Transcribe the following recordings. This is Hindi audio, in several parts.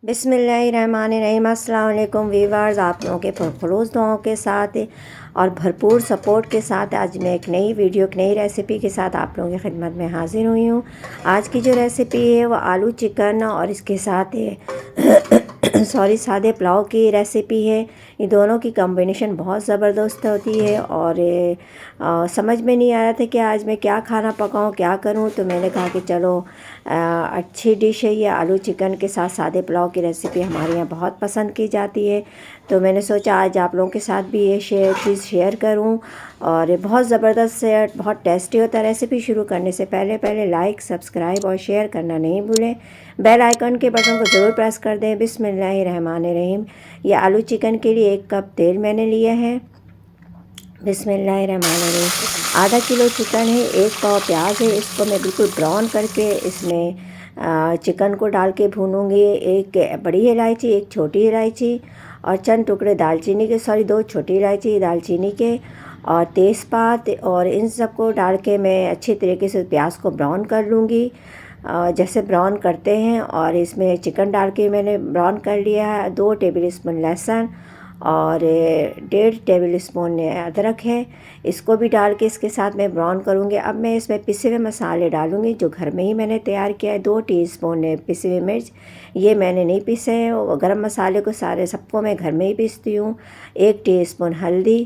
बिस्मिल्लाहिर्रहमानिर्रहीम। अस्सलाम वालेकुम वीवर्स, आप लोगों के पुरखुलूस दुआओं के साथ और भरपूर सपोर्ट के साथ आज मैं एक नई वीडियो एक नई रेसिपी के साथ आप लोगों की खिदमत में हाज़िर हुई हूँ। आज की जो रेसिपी है वो आलू चिकन और इसके साथ सॉरी सादे पुलाव की रेसिपी है। ये दोनों की कॉम्बिनेशन बहुत ज़बरदस्त होती है और समझ में नहीं आ रहा था कि आज मैं क्या खाना पकाऊं, क्या करूं, तो मैंने कहा कि चलो अच्छी डिश है ये। आलू चिकन के साथ सादे पुलाव की रेसिपी हमारे यहाँ बहुत पसंद की जाती है, तो मैंने सोचा आज आप लोगों के साथ भी ये चीज़ शेयर करूं। और ये बहुत ज़बरदस्त है, बहुत टेस्टी होता है। रेसिपी शुरू करने से पहले लाइक, सब्सक्राइब और शेयर करना नहीं भूलें। बेल आइकन के बटन को ज़रूर प्रेस कर दें। बिस्मिल्लाहिर्रहमानिर्रहीम। ये आलू चिकन के लिए 1 कप तेल मैंने लिया है। बिस्मिल्लाहिर्रहमानिर्रहीम। आधा किलो चिकन है, 1 पाव प्याज है। इसको मैं बिल्कुल ब्राउन करके इसमें चिकन को डाल के भूनूंगी। 1 बड़ी इलायची, 1 छोटी इलायची और चंद टुकड़े दालचीनी के, 2 छोटी इलायची दालचीनी के और तेज़पात, और इन सबको डाल के मैं अच्छी तरीके से प्याज को ब्राउन कर लूँगी जैसे ब्राउन करते हैं। और इसमें चिकन डाल के मैंने ब्राउन कर लिया है। 2 टेबल स्पून लहसुन और 1.5 टेबल स्पून अदरक है, इसको भी डाल के इसके साथ मैं ब्राउन करूँगी। अब मैं इसमें पिसे हुए मसाले डालूँगी जो घर में ही मैंने तैयार किया है। 2 टीस्पून पिसे हुए मिर्च, ये मैंने नहीं पीसे हैं। गरम मसाले को सारे सबको मैं घर में ही पीसती हूँ। 1 टीस्पून हल्दी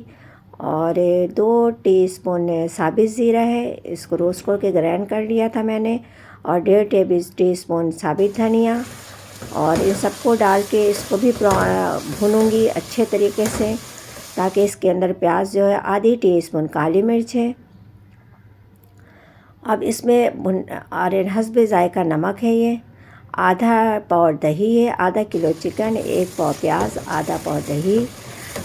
और 2 टीस्पून साबित ज़ीरा है, इसको रोस्ट करके ग्राइंड कर लिया था मैंने। और 1.5 टीस्पून साबित धनिया, और इन सबको डाल के इसको भी भूनूंगी अच्छे तरीके से ताकि इसके अंदर प्याज जो है। आधी टीस्पून काली मिर्च है। अब इसमें और हस्बे जायका नमक है। ये आधा पाव दही है। आधा किलो चिकन, 1 पाव प्याज, आधा पाव दही,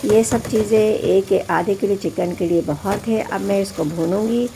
ये सब चीज़ें आधे किलो चिकन के लिए बहुत है। अब मैं इसको भूनूंगी।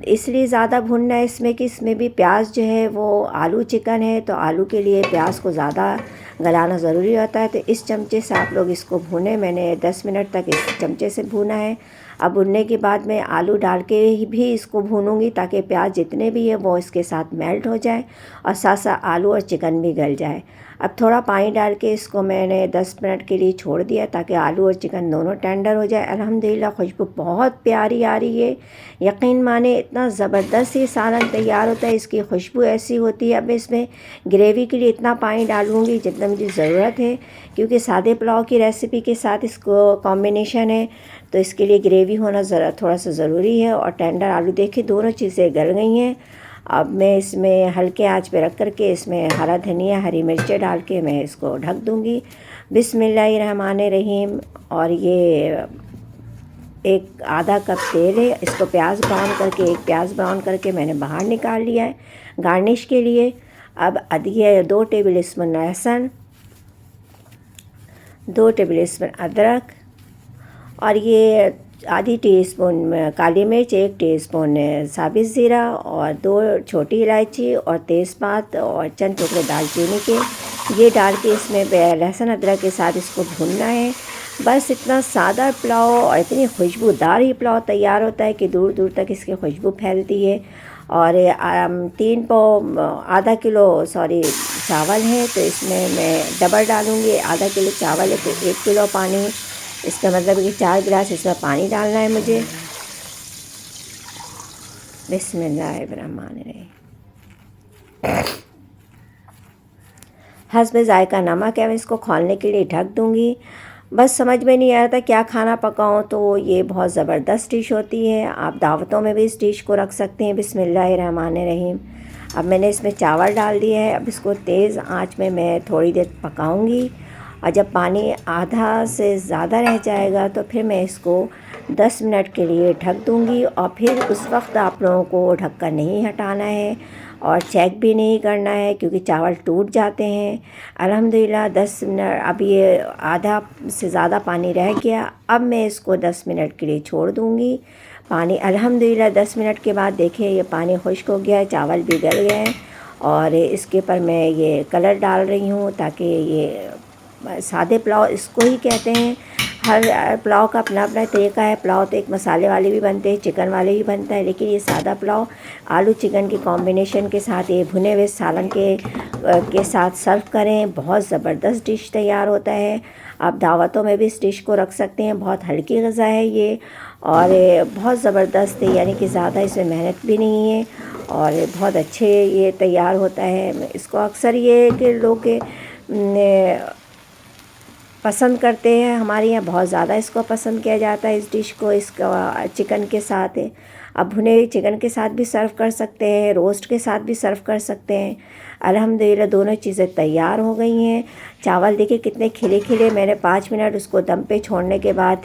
इसलिए ज़्यादा भूनना है इसमें कि इसमें भी प्याज जो है वो आलू चिकन है, तो आलू के लिए प्याज को ज़्यादा गलाना ज़रूरी होता है। तो इस चमचे से आप लोग इसको भूनें। मैंने 10 मिनट तक इस चमचे से भूना है। अब भुनने के बाद मैं आलू डाल के भी इसको भूनूंगी ताकि प्याज जितने भी है वो इसके साथ मेल्ट हो जाए और साथ साथ आलू और चिकन भी गल जाए। अब थोड़ा पानी डाल के इसको मैंने 10 मिनट के लिए छोड़ दिया ताकि आलू और चिकन दोनों टेंडर हो जाए। अल्हम्दुलिल्लाह खुशबू बहुत प्यारी आ रही है। यकीन माने इतना ज़बरदस्त ये सालन तैयार होता है, इसकी खुशबू ऐसी होती है। अब इसमें ग्रेवी के लिए इतना पानी डालूँगी जितना मुझे ज़रूरत है, क्योंकि सादे पुलाव की रेसिपी के साथ इसको कॉम्बिनेशन है, तो इसके लिए ग्रेवी होना थोड़ा सा ज़रूरी है। और टेंडर आलू देखिए दोनों चीज़ें गल गई हैं। अब मैं इसमें हल्के आंच पे रख करके इसमें हरा धनिया, हरी मिर्चें डाल के मैं इसको ढक दूँगी। बिस्मिल्लाहिर्रहमानिर्रहीम। और ये आधा कप तेल है, इसको प्याज ब्राउन करके मैंने बाहर निकाल लिया है गार्निश के लिए। अब ये 2 टेबल स्पून लहसुन, 2 टेबल स्पून अदरक और ये आधी टीस्पून काली मिर्च, 1 टीस्पून साबित ज़ीरा और 2 छोटी इलायची और तेज़पात और चंद टुकड़े दालचीनी के, ये डाल के इसमें लहसुन अदरक के साथ इसको भूनना है। बस इतना सादा पुलाव और इतनी खुशबूदार ही पुलाव तैयार होता है कि दूर दूर तक इसकी खुशबू फैलती है। और 3 पाव आधा किलो चावल है, तो इसमें मैं डबल डालूँगी। आधा किलो चावल है तो 1 किलो पानी, इसका मतलब कि 4 गिलास इसमें पानी डालना है मुझे। बिस्मिल्लाहिर्रहमानिर्रहीम। हस्बे जायका नमक है, मैं इसको खौलने के लिए ढक दूँगी। बस समझ में नहीं आ रहा था क्या खाना पकाऊं, तो ये बहुत ज़बरदस्त डिश होती है। आप दावतों में भी इस डिश को रख सकते हैं। बिस्मिल्लाहिर्रहमानिर्रहीम। अब मैंने इसमें चावल डाल दिया है। अब इसको तेज़ आंच में मैं थोड़ी देर पकाऊंगी, और जब पानी आधा से ज़्यादा रह जाएगा तो फिर मैं इसको 10 मिनट के लिए ढक दूंगी। और फिर उस वक्त आप लोगों को ढक्कन नहीं हटाना है और चेक भी नहीं करना है, क्योंकि चावल टूट जाते हैं। अल्हम्दुलिल्लाह 10 मिनट, अब ये आधा से ज़्यादा पानी रह गया। अब मैं इसको 10 मिनट के लिए छोड़ दूंगी। पानी अल्हम्दुलिल्लाह 10 मिनट के बाद देखिए ये पानी खुश्क हो गया है, चावल भी गल गए हैं। और इसके ऊपर मैं ये कलर डाल रही हूँ ताकि ये सादे पुलाव इसको ही कहते हैं। हर पुलाव का अपना अपना तरीका है। पुलाव तो एक मसाले वाले भी बनते हैं, चिकन वाले भी बनता है, लेकिन ये सादा पुलाव आलू चिकन के कॉम्बिनेशन के साथ, ये भुने हुए सालन के साथ सर्व करें, बहुत ज़बरदस्त डिश तैयार होता है। आप दावतों में भी इस डिश को रख सकते हैं। बहुत हल्की ग़िज़ा है ये और बहुत ज़बरदस्त है, यानी कि ज़्यादा इसमें मेहनत भी नहीं है और बहुत अच्छे ये तैयार होता है। इसको अक्सर ये कि लोग पसंद करते हैं, हमारे यहाँ बहुत ज़्यादा इसको पसंद किया जाता है इस डिश को, इसका चिकन के साथ है। अब भुने हुए चिकन के साथ भी सर्व कर सकते हैं, रोस्ट के साथ भी सर्व कर सकते हैं। अल्हम्दुलिल्लाह दोनों चीज़ें तैयार हो गई हैं। चावल देखिए कितने खिले खिले, मैंने 5 मिनट उसको दम पे छोड़ने के बाद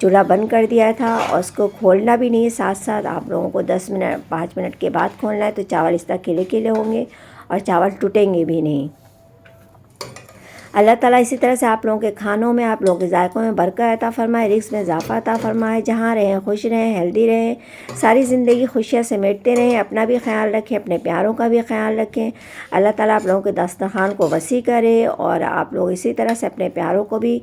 चूल्हा बंद कर दिया था और उसको खोलना भी नहीं है। साथ साथ आप लोगों को 5 मिनट के बाद खोलना है, तो चावल इस तरह खिले खिले होंगे और चावल टूटेंगे भी नहीं। अल्लाह ताला इसी तरह से आप लोगों के खानों में, आप लोगों के जायकों में बरकत अता फरमाए, रिज़्क़ में इज़ाफ़ा अता फरमाए। जहाँ रहें खुश रहें, हेल्दी रहें, सारी ज़िंदगी खुशियाँ समेटते रहें। अपना भी ख्याल रखें, अपने प्यारों का भी ख्याल रखें। अल्लाह ताला आप लोगों के दस्तरख़्वान को वसी करे और आप लोग इसी तरह से अपने प्यारों को भी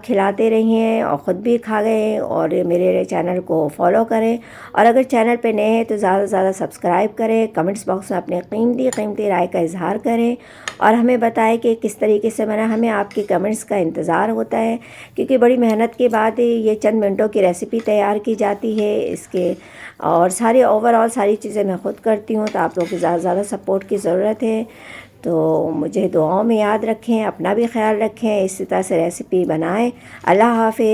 खिलाते रहिए और ख़ुद भी खा गए और मेरे चैनल को फॉलो करें। और अगर चैनल पर नए हैं तो ज़्यादा से ज़्यादा सब्सक्राइब करें, कमेंट्स बॉक्स में अपने कीमती राय का इज़हार करें और हमें बताएं कि किस तरीके से बना। हमें आपके कमेंट्स का इंतज़ार होता है, क्योंकि बड़ी मेहनत के बाद ये चंद मिनटों की रेसिपी तैयार की जाती है इसके, और सारी ओवरऑल सारी चीज़ें मैं ख़ुद करती हूँ। तो आप लोगों की ज़्यादा से ज़्यादा सपोर्ट की ज़रूरत है। तो मुझे दुआओं में याद रखें, अपना भी ख्याल रखें, इसी तरह से रेसिपी बनाएं। अल्लाह हाफ़िज़।